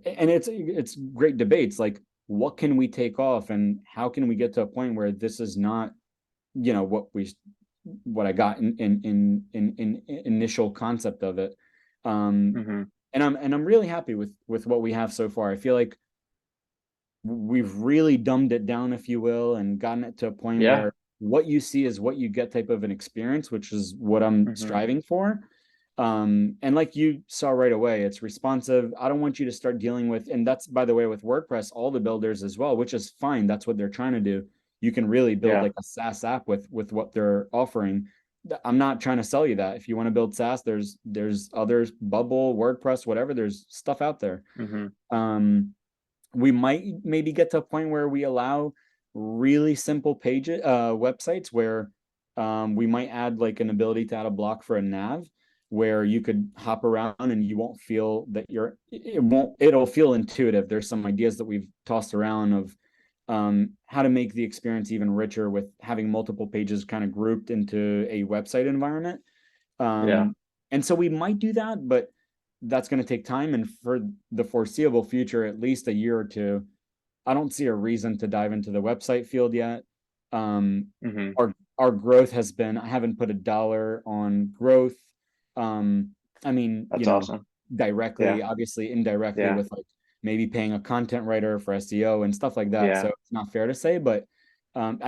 and it's great debates like what can we take off and how can we get to a point where this is not what I got in initial concept of it. Um, Mm-hmm. and I'm really happy with what we have so far. I feel like we've really dumbed it down, if you will, and gotten it to a point Yeah. where what you see is what you get type of an experience, which is what I'm Mm-hmm. striving for. And like you saw right away, it's responsive. I don't want you to start dealing with, and that's by the way with WordPress, all the builders as well, which is fine. That's what they're trying to do. You can really build Yeah. like a SaaS app with what they're offering. I'm not trying to sell you that. If you want to build SaaS, there's others, Bubble, WordPress, whatever. There's stuff out there. Mm-hmm. Um, we might maybe get to a point where we allow really simple websites where we might add like an ability to add a block for a nav where you could hop around and you won't feel that it'll feel intuitive. There's some ideas that we've tossed around of how to make the experience even richer with having multiple pages kind of grouped into a website environment. Yeah. And so we might do that, but that's going to take time. And for the foreseeable future, at least a year or two, I don't see a reason to dive into the website field yet. Um, Mm-hmm. our growth has been, I haven't put a dollar on growth. Um, I mean, That's awesome. Yeah. directly, obviously indirectly Yeah. with like maybe paying a content writer for SEO and stuff like that. So Yeah. it's not fair to say, but I'm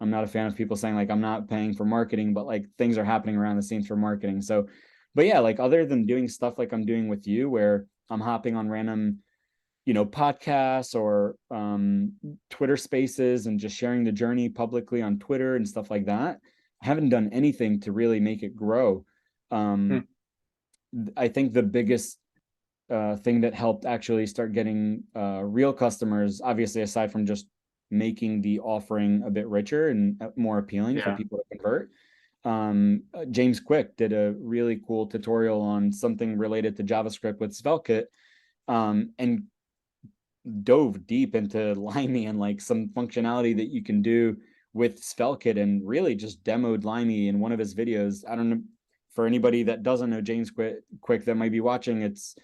not a fan of people saying like I'm not paying for marketing, but like things are happening around the scenes for marketing. So, but yeah, like other than doing stuff like I'm doing with you, where I'm hopping on random podcasts or Twitter spaces and just sharing the journey publicly on Twitter and stuff like that. I haven't done anything to really make it grow. Hmm. Um, I think the biggest thing that helped actually start getting real customers, obviously, aside from just making the offering a bit richer and more appealing for Yeah. people to convert. James Quick did a really cool tutorial on something related to JavaScript with SvelteKit, and dove deep into Limey and like some functionality that you can do with SvelteKit, and really just demoed Limey in one of his videos. I don't know, for anybody that doesn't know James Quick that might be watching, it's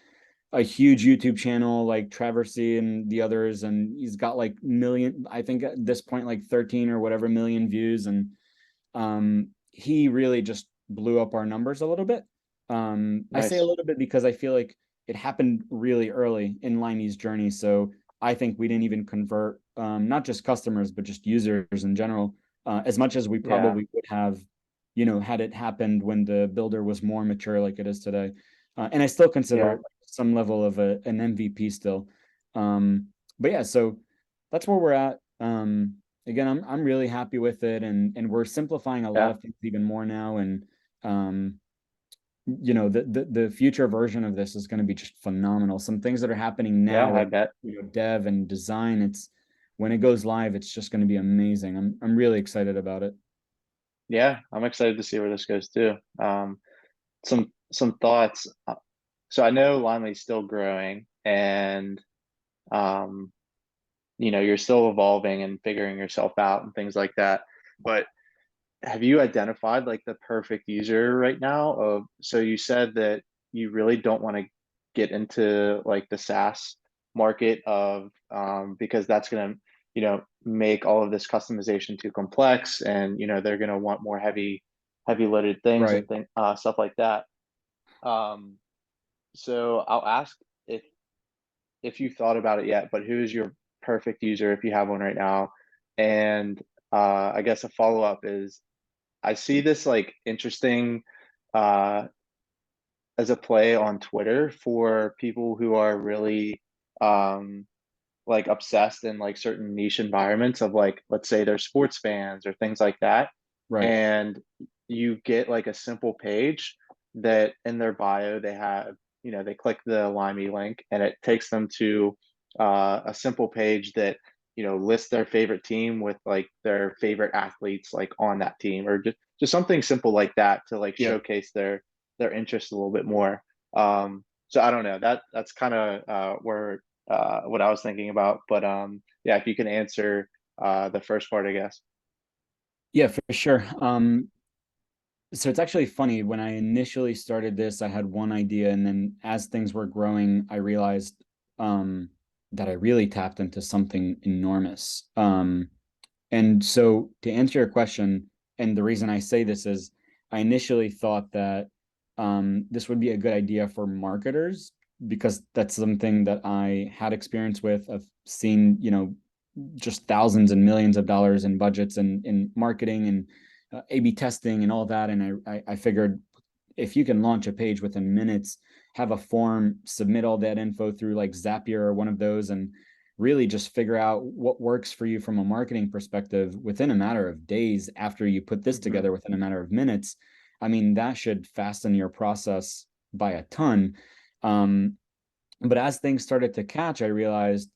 a huge YouTube channel like Traversy and the others, and he's got like million, I think at this point like 13 or whatever million views, and he really just blew up our numbers a little bit. I say a Nice. little bit because I feel like it happened really early in Limey's journey. So I think we didn't even convert not just customers, but just users in general, as much as we Yeah. probably would have, had it happened when the builder was more mature like it is today. And I still consider Yeah. it some level of an MVP still. Um, but yeah, so that's where we're at. Again, I'm really happy with it, and we're simplifying a lot Yeah. of things even more now, and um the future version of this is going to be just phenomenal. Some things that are happening now Yeah. I with bet. dev and design, it's when it goes live, it's just going to be amazing. I'm really excited about it. Yeah. I'm excited to see where this goes too. Some thoughts. So I know Limely's still growing, and um, you're still evolving and figuring yourself out and things like that. But have you identified like the perfect user right now? So you said that you really don't want to get into like the SaaS market of because that's gonna, make all of this customization too complex, and they're gonna want more heavy loaded things Right. and stuff like that. Um, so I'll ask if if you thought about it yet, but who is your perfect user if you have one right now? And I guess a follow-up is I see this like interesting uh as a play on Twitter for people who are really um like obsessed in like certain niche environments of like, let's say they're sports fans or things like that. Right. And you get like a simple page that in their bio they have, they click the Limey link and it takes them to a simple page that, lists their favorite team with like their favorite athletes like on that team, or just something simple like that to like Yeah. showcase their interest a little bit more. So I don't know, that's kind of where what I was thinking about. But yeah, if you can answer the first part, I guess. Yeah, for sure. So it's actually funny. When I initially started this, I had one idea, and then as things were growing, I realized um, that I really tapped into something enormous. And so to answer your question, and the reason I say this is I initially thought that this would be a good idea for marketers because that's something that I had experience with. I've seen, just thousands and millions of dollars in budgets and in marketing and A/B testing and all that. And I figured if you can launch a page within minutes, have a form, submit all that info through like Zapier or one of those, and really just figure out what works for you from a marketing perspective within a matter of days after you put this Hmm. together within a matter of minutes. I mean, that should fasten your process by a ton. Um, but as things started to catch, I realized,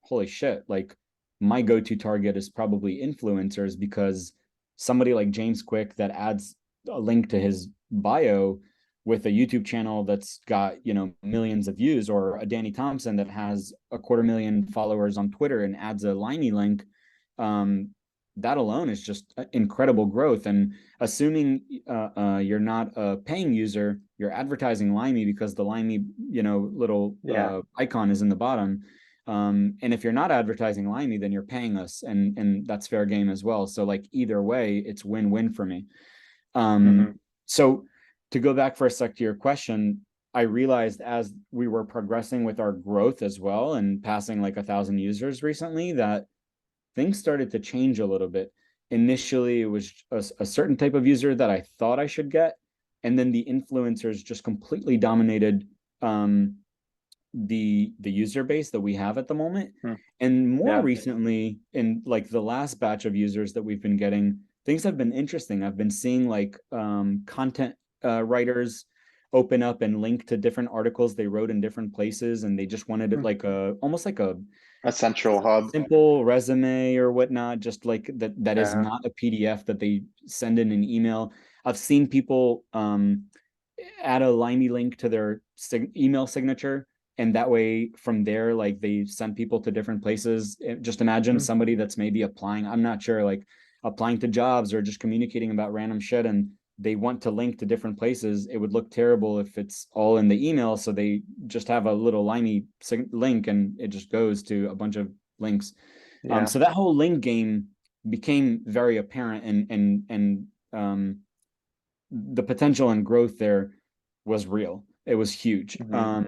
holy shit, like my go-to target is probably influencers because somebody like James Quick that adds a link to his bio with a YouTube channel that's got, millions of views, or a Danny Thompson that has 250,000 followers on Twitter and adds a Limey link. Um, that alone is just incredible growth. And assuming you're not a paying user, you're advertising Limey because the Limey, little Yeah. icon is in the bottom. And if you're not advertising Limey, then you're paying us, and that's fair game as well. So like either way, it's win-win for me. Hmm. So to go back for a sec to your question, I realized as we were progressing with our growth as well and passing like 1,000 users recently that things started to change a little bit. Initially, it was a certain type of user that I thought I should get, and then the influencers just completely dominated um, the user base that we have at the moment. And more Yeah. recently, in like the last batch of users that we've been getting, things have been interesting. I've been seeing like content writers open up and link to different articles they wrote in different places, and they just wanted it Hmm. like a almost like a A central hub. simple resume or whatnot, just like that is Yeah. not a PDF that they send in an email. I've seen people add a Limey link to their email signature, and that way from there, like they send people to different places. Just imagine Hmm. somebody that's maybe applying, I'm not sure, like applying to jobs or just communicating about random shit, and they want to link to different places. It would look terrible if it's all in the email. So they just have a little Limey link and it just goes to a bunch of links. Yeah. So that whole link game became very apparent, and the potential and growth there was real. It was huge. Hmm.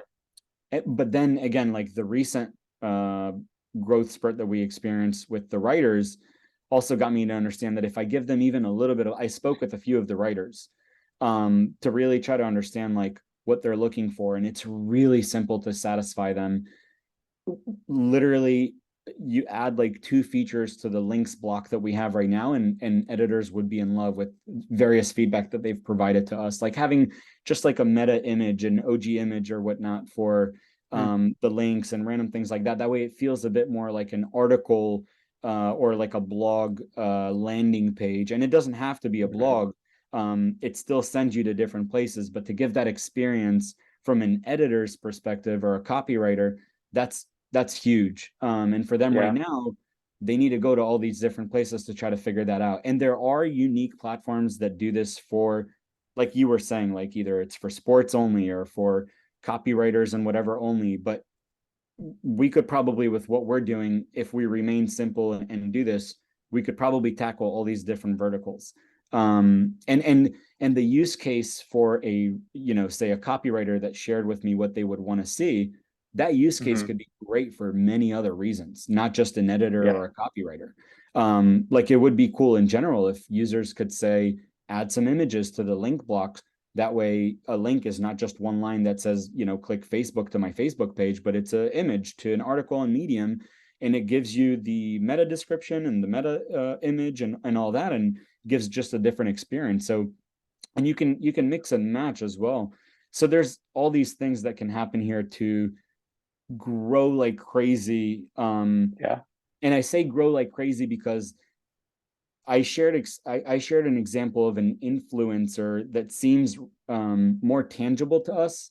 But then again, like the recent uh, growth spurt that we experienced with the writers also got me to understand that if I give them even a little bit of, I spoke with a few of the writers to really try to understand like what they're looking for, and it's really simple to satisfy them. Literally, you add like two features to the links block that we have right now, and editors would be in love with various feedback that they've provided to us, like having just like a meta image, an OG image or whatnot for the links and random things like that. That way it feels a bit more like an article or like a blog landing page, and it doesn't have to be a Hmm. blog. It still sends you to different places, but to give that experience from an editor's perspective or a copywriter, that's huge. And for them right Yeah. now, they need to go to all these different places to try to figure that out. And there are unique platforms that do this for, like you were saying, like either it's for sports only or for copywriters and whatever only. But we could probably, with what we're doing, if we remain simple and do this, we could probably tackle all these different verticals. And the use case for a, say a copywriter that shared with me what they would want to see that use case Hmm. could be great for many other reasons, not just an editor Yeah. or a copywriter. Like it would be cool in general if users could say, add some images to the link blocks. That way, a link is not just one line that says, click Facebook to my Facebook page, but it's an image to an article on Medium, and it gives you the meta description and the meta image and all that, and gives just a different experience. So, and you can mix and match as well. So there's all these things that can happen here to grow like crazy. Yeah. And I say grow like crazy because I shared an example of an influencer that seems more tangible to us,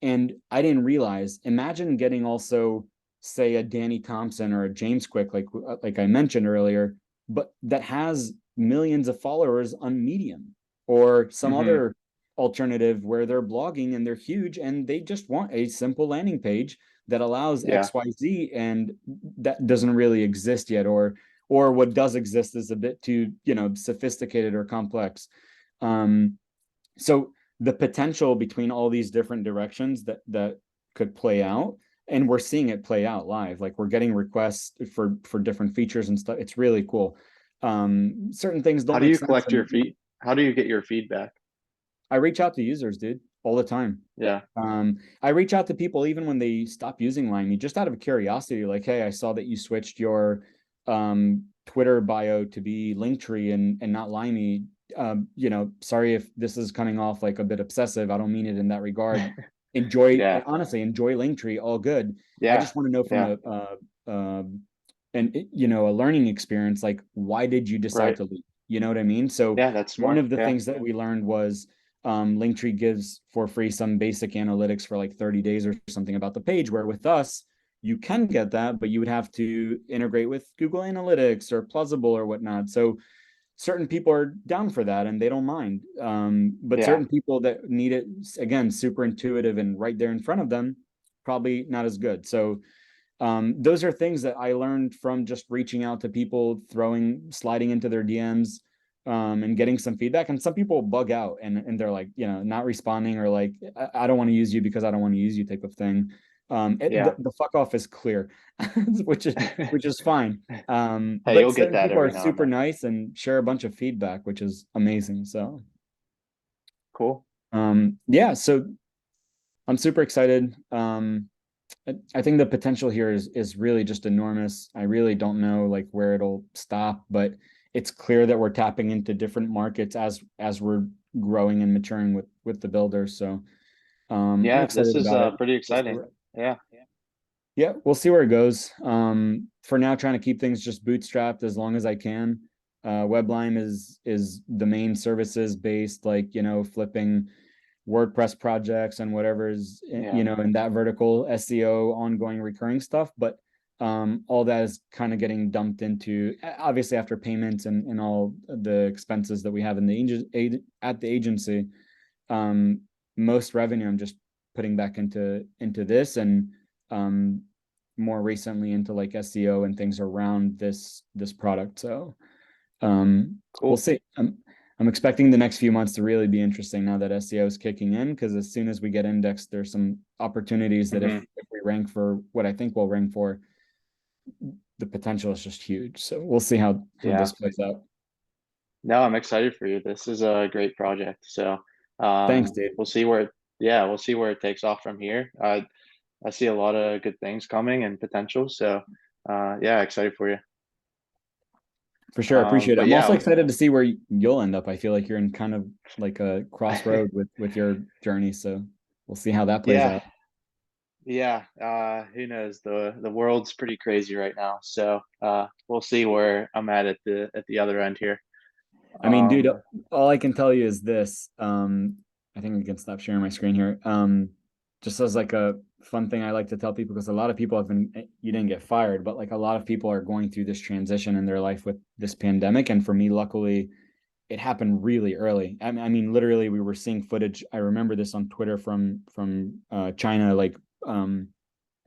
and I didn't realize. Imagine getting also, say, a Danny Thompson or a James Quick, like I mentioned earlier, but that has millions of followers on Medium or some Hmm. other alternative where they're blogging and they're huge and they just want a simple landing page that allows Yeah. XYZ, and that doesn't really exist yet, or what does exist is a bit too, sophisticated or complex. Um, so the potential between all these different directions that could play out, and we're seeing it play out live, like we're getting requests for different features and stuff. It's really cool. Certain things How don't do make you sense, collect your and feed? How do you get your feedback? I reach out to users, dude, all the time. Yeah. I reach out to people even when they stop using Limey, just out of curiosity, like, hey, I saw that you switched your Twitter bio to be Linktree and not Limey. Sorry if this is coming off like a bit obsessive. I don't mean it in that regard. Yeah. Honestly, enjoy Linktree, all good. I Yeah. just want to know from Yeah. a learning experience, like, why did you decide Right. to leave? You know what I mean? So Yeah, that's one smart. of the Yeah. things that we learned was Linktree gives for free some basic analytics for like 30 days or something about the page, where with us, you can get that, but you would have to integrate with Google Analytics or Plausible or whatnot. So certain people are down for that and they don't mind. But Yeah. certain people that need it, again, super intuitive and right there in front of them, probably not as good. So those are things that I learned from just reaching out to people, sliding into their DMs, and getting some feedback. And some people bug out and they're like, not responding, or like, I don't want to use you because I don't want to use you type of thing. Yeah. The fuck off is clear, which is fine. Hey, But you'll get certain that people are every now and super then. nice and share a bunch of feedback, which is amazing. So, Cool. yeah, so I'm super excited. I think the potential here is really just enormous. I really don't know like where it'll stop, but it's clear that we're tapping into different markets as we're growing and maturing with the builders. So I'm Yeah, this excited is about it. pretty We'll see exciting. Yeah. yeah, we'll see where it goes. For now, trying to keep things just bootstrapped as long as I can. WebLime is the main services based, like, flipping WordPress projects and whatever is, Yeah. in that vertical, SEO, ongoing recurring stuff. But all that is kind of getting dumped into, obviously, after payments and all the expenses that we have in at the agency. Um, Most revenue I'm just putting back into this, and um, more recently into like SEO and things around this product. So we'll Cool. see. I'm expecting the next few months to really be interesting now that SEO is kicking in, because as soon as we get indexed, there's some opportunities that Hmm. if we rank for what I think we'll rank for, the potential is just huge. So we'll see how Yeah. this plays out. No, I'm excited for you. This is a great project. So, Thanks, Dave. we'll see yeah, we'll see where it takes off from here. I see a lot of good things coming and potential. So, yeah, excited for you. For sure, appreciate it. But I'm yeah, also excited to see where you'll end up. I feel like you're in kind of like a crossroad with your journey. So we'll see how that plays yeah, out. yeah. Who knows? The world's pretty crazy right now. So, we'll see where I'm at the other end here. I mean, dude, Um, all I can tell you is this. I think we can stop sharing my screen here. Just as like a fun thing I like to tell people, because a lot of people have been, you didn't get fired, but like a lot of people are going through this transition in their life with this pandemic. And for me, luckily, it happened really early. I mean, literally, we were seeing footage. I remember this on Twitter from China, like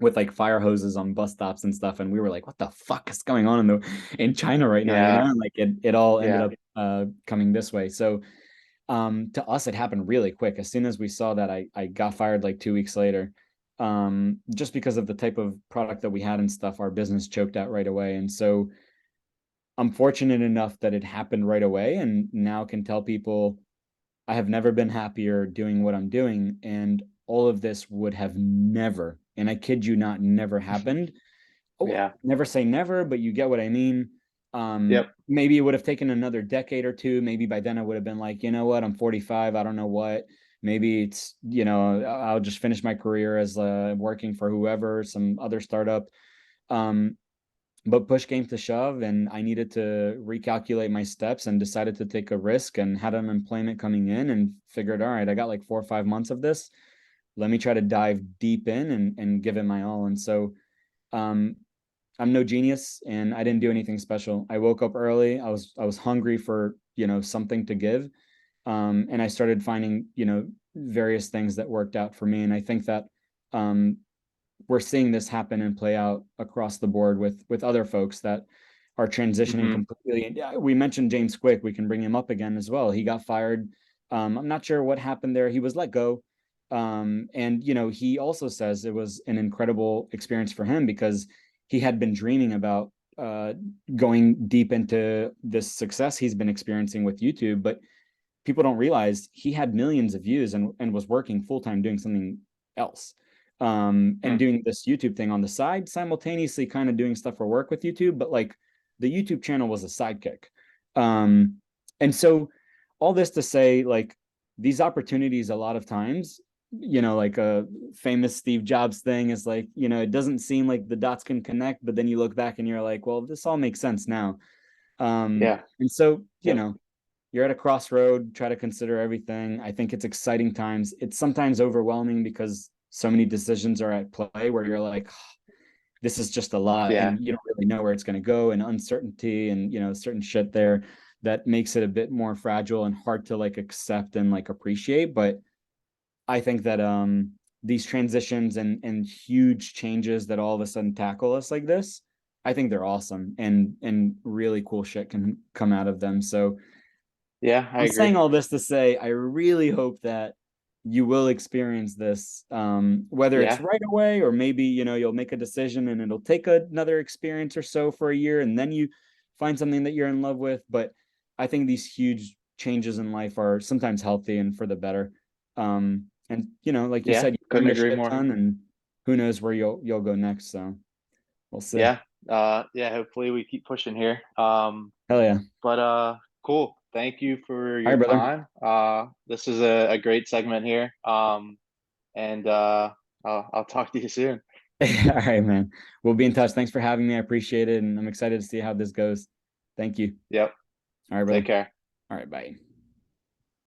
with like fire hoses on bus stops and stuff, and we were like, "What the fuck is going on in China right now?" yeah, And like it all ended yeah, up coming this way. So to us, it happened really quick. As soon as we saw that, I got fired like 2 weeks later. just because of the type of product that we had and stuff, our business choked out right away. And so I'm fortunate enough that it happened right away, and now can tell people I have never been happier doing what I'm doing. And all of this would have never, and I kid you not, never happened. Oh, Yeah. never say never, but you get what I mean. Yep. Maybe it would have taken another decade or two. Maybe by then I would have been like, you know what, I'm 45. I don't know what. Maybe it's, I'll just finish my career as working for whoever, some other startup. Um, but push came to shove, and I needed to recalculate my steps and decided to take a risk and had unemployment coming in and figured, all right, I got like 4 or 5 months of this. Let me try to dive deep in and give it my all. And so, um, I'm no genius and I didn't do anything special. I woke up early. I was hungry for, something to give. And I started finding, various things that worked out for me. And I think that um, we're seeing this happen and play out across the board with other folks that are transitioning Hmm. completely. And we mentioned James Quick. We can bring him up again as well. He got fired. I'm not sure what happened there. He was let go. And he also says it was an incredible experience for him because he had been dreaming about going deep into this success he's been experiencing with YouTube, but people don't realize he had millions of views and was working full time doing something else. And doing this YouTube thing on the side, simultaneously kind of doing stuff for work with YouTube, but like the YouTube channel was a sidekick. Um, and so all this to say, like these opportunities, a lot of times, like a famous Steve Jobs thing is like, it doesn't seem like the dots can connect, but then you look back and you're like, well, this all makes sense now. Yeah. And so, Yep. you're at a crossroad, try to consider everything. I think it's exciting times. It's sometimes overwhelming because so many decisions are at play where you're like, this is just a lot Yeah. and you don't really know where it's going to go, and uncertainty and, certain shit there that makes it a bit more fragile and hard to like accept and like appreciate. But I think that these transitions and huge changes that all of a sudden tackle us like this, I think they're awesome, and really cool shit can come out of them. So Yeah, I I'm agree. saying all this to say, I really hope that you will experience this, whether it's Yeah. right away or maybe, you'll make a decision and it'll take another experience or so for a year and then you find something that you're in love with. But I think these huge changes in life are sometimes healthy and for the better. And like you Yeah. said, you Couldn't learned a agree shit more. ton, and who knows where you'll go next. So we'll see. Yeah. Yeah, hopefully we keep pushing here. Hell yeah. But cool. Thank you for All your right, brother. time. This is a great segment here. And I'll talk to you soon. All right, man. We'll be in touch. Thanks for having me. I appreciate it. And I'm excited to see how this goes. Thank you. Yep. All right, brother. Take care. All right, bye.